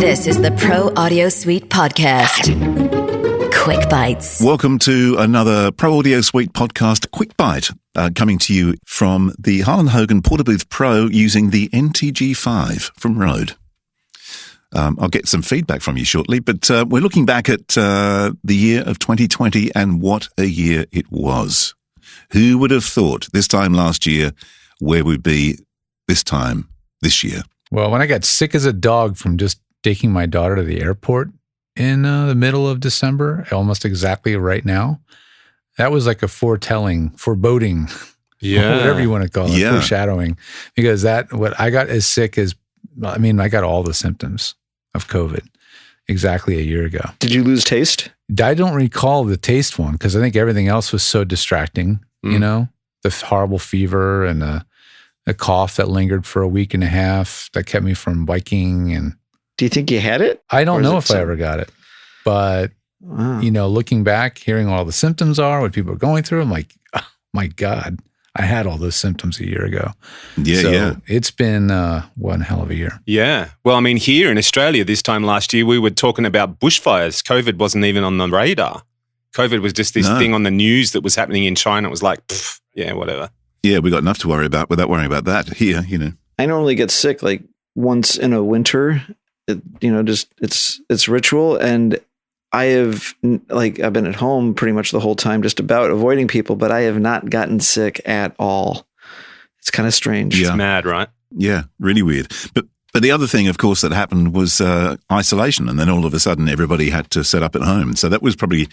This is the Pro Audio Suite podcast. Quick Bites. Welcome to another Pro Audio Suite podcast, Quick Bite, coming to you from the Harlan Hogan Portabooth Pro using the NTG5 from Rode. I'll get some feedback from you shortly, but we're looking back at the year of 2020 and what a year it was. Who would have thought this time last year where we'd be this time this year? Well, when I got sick as a dog from just taking my daughter to the airport in the middle of December, almost exactly right now, that was like a foreboding, whatever you want to call it, foreshadowing, because what I got as sick as, I got all the symptoms of COVID exactly a year ago. Did you lose taste? I don't recall the taste one because I think everything else was so distracting, the horrible fever and a cough that lingered for a week and a half that kept me from biking. And do you think you had it? I don't know if I ever got it, but looking back, hearing all the symptoms are, what people are going through, I'm like, oh my God, I had all those symptoms a year ago. It's been one hell of a year. Yeah. Well, here in Australia this time last year, we were talking about bushfires. COVID wasn't even on the radar. COVID was just this thing on the news that was happening in China. It was like, whatever. Yeah, we got enough to worry about without worrying about that here, I normally get sick like once in a winter. It's ritual, and I've been at home pretty much the whole time, just about avoiding people, but I have not gotten sick at all. It's kind of strange. It's mad, right? Yeah, really weird. But the other thing, of course, that happened was isolation, and then all of a sudden everybody had to set up at home. So that was probably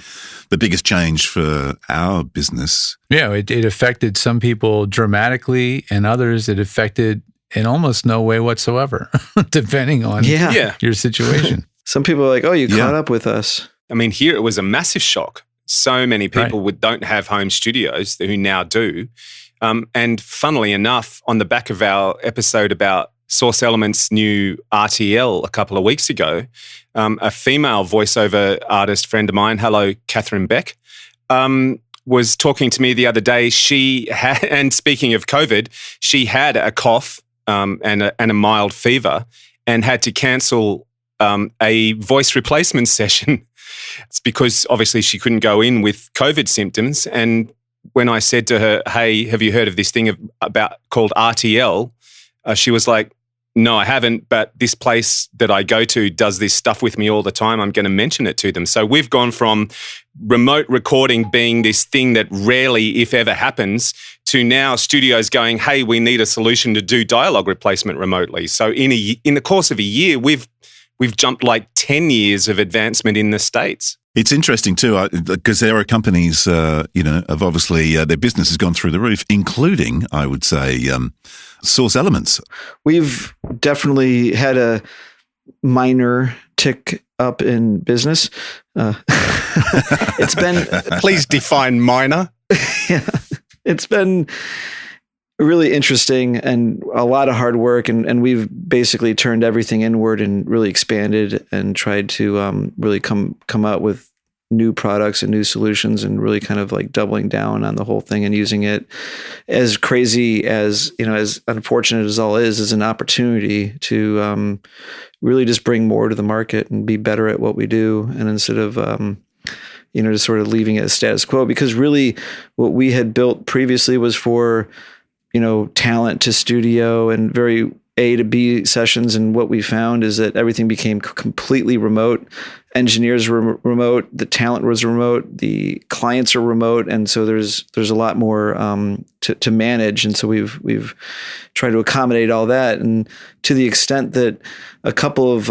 the biggest change for our business. Yeah, it affected some people dramatically, and others it affected in almost no way whatsoever, depending on your situation. Some people are like, oh, you caught up with us. Here it was a massive shock. So many people don't have home studios who now do. And funnily enough, on the back of our episode about Source Element's new RTL a couple of weeks ago, a female voiceover artist friend of mine, hello, Catherine Beck, was talking to me the other day. She had, and speaking of COVID, she had a cough and a mild fever and had to cancel a voice replacement session. It's because obviously she couldn't go in with COVID symptoms. And when I said to her, hey, have you heard of this thing called RTL? She was like, no, I haven't, but this place that I go to does this stuff with me all the time. I'm going to mention it to them. So we've gone from remote recording being this thing that rarely, if ever, happens, to now studios going, hey, we need a solution to do dialogue replacement remotely. So in the course of a year, we've jumped like 10 years of advancement in the States. It's interesting too, because there are companies, have obviously their business has gone through the roof, including, I would say, Source Elements. We've definitely had a minor tick up in business. It's been... Please define minor. It's been really interesting and a lot of hard work. And we've basically turned everything inward and really expanded and tried to really come out with new products and new solutions and really kind of like doubling down on the whole thing and using it as crazy as, as unfortunate as all is an opportunity to really just bring more to the market and be better at what we do. And instead of, just sort of leaving it as status quo, because really what we had built previously was for, talent to studio and very A to B sessions. And what we found is that everything became completely remote. Engineers were remote, the talent was remote, the clients are remote, and so there's a lot more to manage. And so we've tried to accommodate all that, and to the extent that a couple of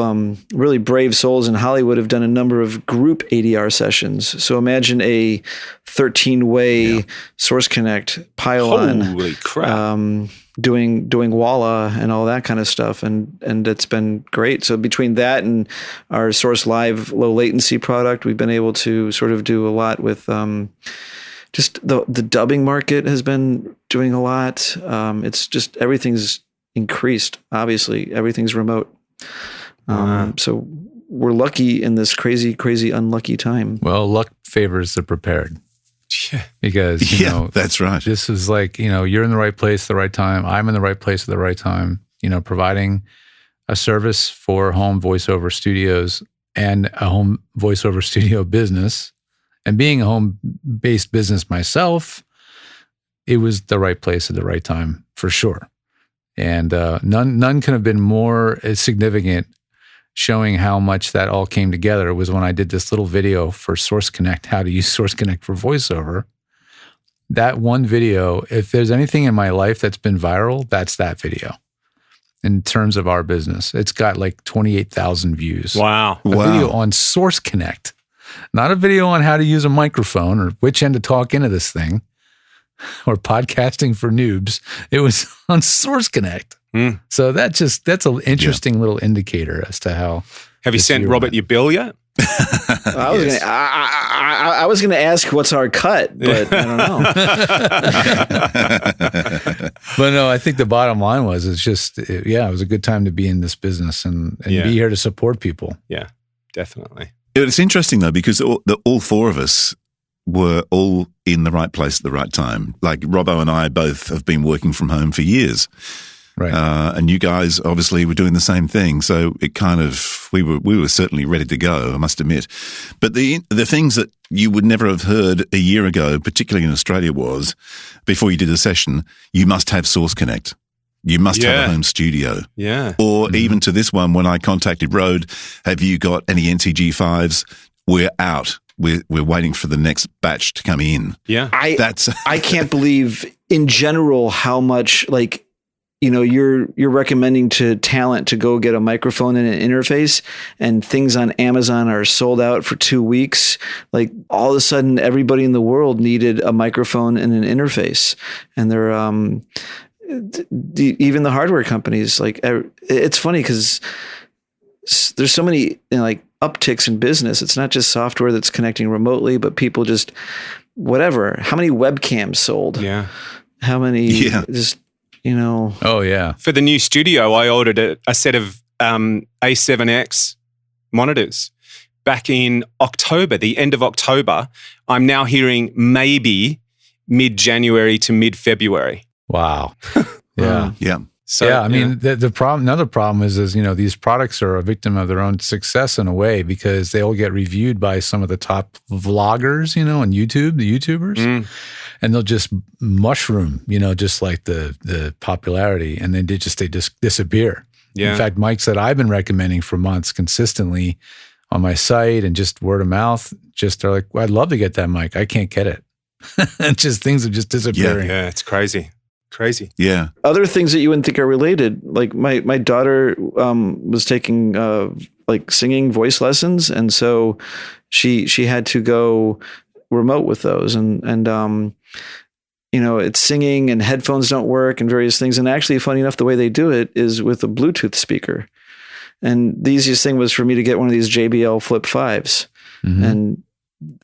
really brave souls in Hollywood have done a number of group ADR sessions. So imagine a 13-way Source Connect pile-on. Holy crap. Doing Walla and all that kind of stuff. And it's been great. So between that and our Source Live low latency product, we've been able to sort of do a lot with just the dubbing market has been doing a lot. It's just everything's increased. Obviously, everything's remote. So we're lucky in this crazy, crazy unlucky time. Well, luck favors the prepared. Yeah. Because, that's right. This is like, you're in the right place at the right time. I'm in the right place at the right time, providing a service for home voiceover studios and a home voiceover studio business. And being a home-based business myself, it was the right place at the right time for sure. And none could have been more significant showing how much that all came together was when I did this little video for Source Connect, how to use Source Connect for voiceover. That one video, if there's anything in my life that's been viral, that's that video. In terms of our business, it's got like 28,000 views. Wow. A video on Source Connect, not a video on how to use a microphone or which end to talk into this thing or podcasting for noobs. It was on Source Connect. So that's an interesting little indicator as to how. Have you sent Robert your bill yet? I was going to ask what's our cut, but I don't know. But no, I think the bottom line was, it was a good time to be in this business and be here to support people. Yeah, definitely. It's interesting though, because all four of us were all in the right place at the right time. Like Robbo and I both have been working from home for years. Right. And you guys obviously were doing the same thing. So it kind of, we were certainly ready to go, I must admit. But the things that you would never have heard a year ago, particularly in Australia, was before you did a session, you must have Source Connect. You must have a home studio. Yeah. Or even to this one, when I contacted Rode, have you got any NTG5s? We're out. We're waiting for the next batch to come in. Yeah. I can't believe in general how much you're recommending to talent to go get a microphone and an interface, and things on Amazon are sold out for 2 weeks. Like all of a sudden everybody in the world needed a microphone and an interface, and they're, even the hardware companies, like it's funny because there's so many upticks in business. It's not just software that's connecting remotely, but people just whatever. How many webcams sold? Yeah. How many just, Oh yeah. For the new studio, I ordered a set of A7X monitors back in October, the end of October. I'm now hearing maybe mid-January to mid-February. Wow. Yeah. Yeah. So, I mean, the problem, another problem is these products are a victim of their own success in a way, because they all get reviewed by some of the top vloggers, on YouTube, the YouTubers, and they'll just mushroom, just like the popularity, and then they just disappear. Yeah. In fact, mics that I've been recommending for months consistently on my site and just word of mouth, are like, well, I'd love to get that mic. I can't get it. And just things are just disappearing. Yeah, it's crazy. Crazy. Yeah. Other things that you wouldn't think are related, like my daughter was taking singing voice lessons, and so she had to go remote with those, and it's singing and headphones don't work and various things. And actually, funny enough, the way they do it is with a Bluetooth speaker. And the easiest thing was for me to get one of these JBL Flip 5s, and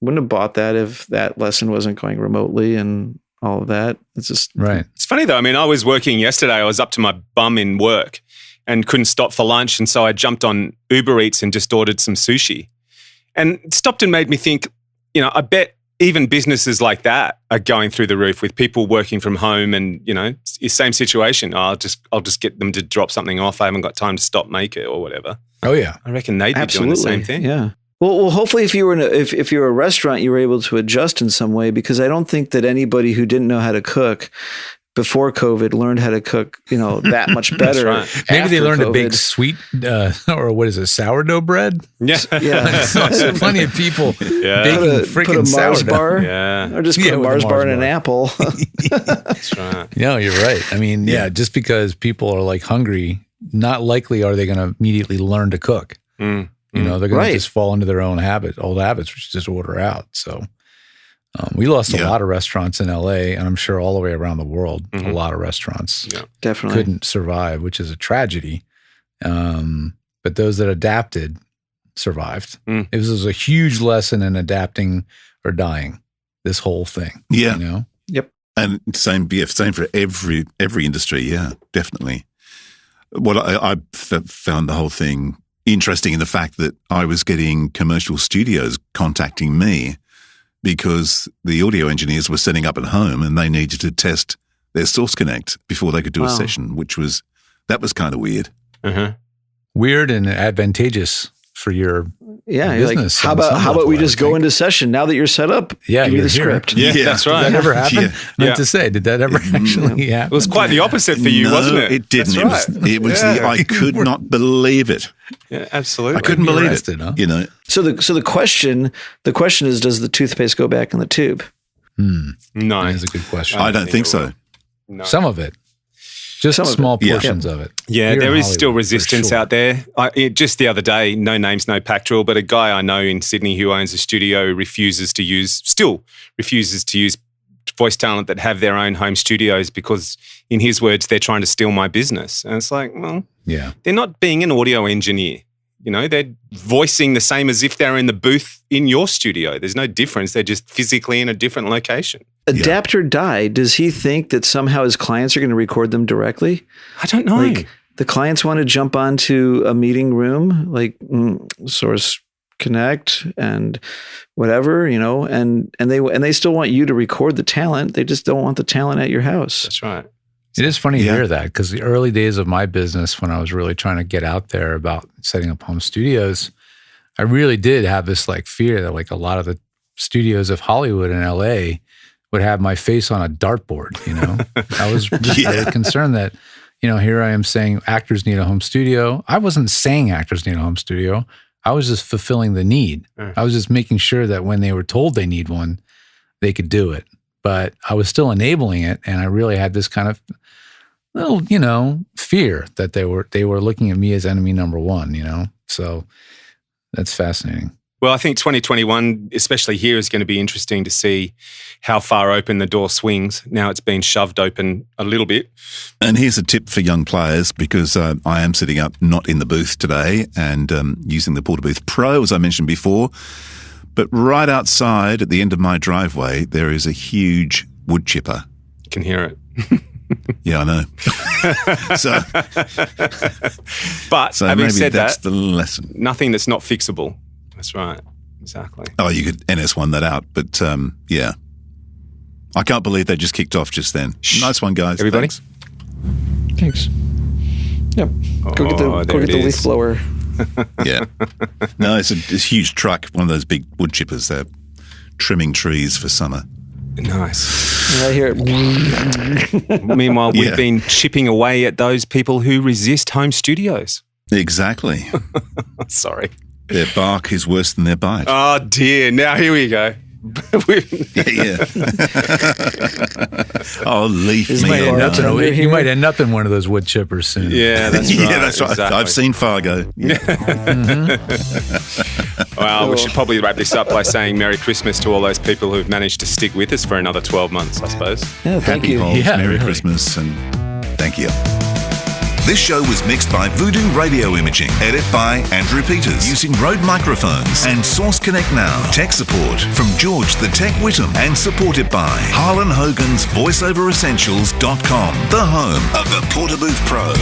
wouldn't have bought that if that lesson wasn't going remotely and all of that. It's just right. It's funny though. I mean, I was working yesterday. I was up to my bum in work and couldn't stop for lunch. And so I jumped on Uber Eats and just ordered some sushi, and it stopped and made me think, I bet even businesses like that are going through the roof with people working from home, and, same situation. I'll just get them to drop something off. I haven't got time to stop, make it or whatever. Oh yeah. I reckon they'd be doing the same thing. Yeah. Well, hopefully, if you were if you're a restaurant, you were able to adjust in some way, because I don't think that anybody who didn't know how to cook before COVID learned how to cook, that much better. Right. Maybe they learned COVID. to bake sweet, or what is it, sourdough bread? Yeah. There's plenty of people baking freaking put a Mars sourdough. bar, Yeah. or just put a with Mars bar in an apple. That's right. No, you're right. I mean, just because people are hungry, not likely are they going to immediately learn to cook. They're going to just fall into their old habits, which is just order out. So we lost a lot of restaurants in LA, and I'm sure all the way around the world, a lot of restaurants Definitely couldn't survive, which is a tragedy. But those that adapted survived. It was a huge lesson in adapting or dying, this whole thing. Yeah. Yep. And same for every industry. Yeah, definitely. What I found the whole thing interesting in the fact that I was getting commercial studios contacting me because the audio engineers were setting up at home and they needed to test their Source Connect before they could do a session, that was kind of weird. weird and advantageous for your Yeah, you're like, business. how on about some level, we I just would go think. into session now that you're set up? Yeah, give me you're the here. script. Yeah, Yeah. that's Did right. that ever happen? Yeah. Meant to say, did that ever actually happen? It was quite the opposite for you, no, wasn't it? It didn't. That's It was right. I could not believe it. Yeah, absolutely. I couldn't believe arrested, it. huh? You know, So the question is, does the toothpaste go back in the tube? No, That is a good question. I don't think it so. will. No. Some of it. Just Some of it. small Yeah. portions of it. Yeah, Here in there is Hollywood, still for resistance sure. out there. Just the other day, no names, no pack drill, but a guy I know in Sydney who owns a studio refuses to use voice talent that have their own home studios because, in his words, they're trying to steal my business. And it's like, well, Yeah. they're not being an audio engineer. You know, they're voicing the same as if they're in the booth in your studio. There's no difference. They're just physically in a different location. Adapt or die. Does he think that somehow his clients are going to record them directly? I don't know. Like the clients want to jump onto a meeting room, like Source Connect and whatever, you know, and they still want you to record the talent. They just don't want the talent at your house. That's right. It is funny to Yeah. hear that because the early days of my business, when I was really trying to get out there about setting up home studios, I really did have this like fear that like a lot of the studios of Hollywood and LA would have my face on a dartboard, you know? I was just very concerned that, you know, here I am saying actors need a home studio. I wasn't saying actors need a home studio. I was just fulfilling the need. I was just making sure that when they were told they need one, they could do it. But I was still enabling it, and I really had this kind of little, you know, fear that they were looking at me as enemy number one, you know? So that's fascinating. Well, I think 2021, especially here, is going to be interesting to see how far open the door swings. Now it's been shoved open a little bit. And here's a tip for young players, because I am sitting up not in the booth today and using the Portabooth Pro, as I mentioned before. But right outside at the end of my driveway, there is a huge wood chipper. You can hear it. Yeah, I know. But So having maybe said that's that, the lesson. nothing that's not fixable. That's right. Exactly. Oh, you could NS1 that out, but yeah. I can't believe they just kicked off just then. Nice one, guys. Everybody? Thanks. Thanks. Yep. Go get Oh, the there it leaf is. blower. Yeah. No, it's a huge truck, one of those big wood chippers. They're trimming trees for summer. Nice. I hear it. Meanwhile, Yeah. we've been chipping away at those people who resist home studios. Exactly. Sorry. Their bark is worse than their bite. Oh, dear. Now here we go. Yeah. Oh, leave Is me my alone. bartender You here? might end up in one of those wood chippers soon. Yeah, that's right. Yeah, that's right. Exactly. I've seen Fargo. Yeah. Well, we should probably wrap this up by saying Merry Christmas to all those people who've managed to stick with us for another 12 months, I suppose. Yeah, thank Happy you. Holes, Yeah, Merry really. Christmas, and thank you. This show was mixed by Voodoo Radio Imaging. Edit by Andrew Peters. Using Rode microphones and Source Connect Now. Tech support from George the Tech Whittam. And supported by Harlan Hogan's VoiceOverEssentials.com. The home of the Portabooth Pro.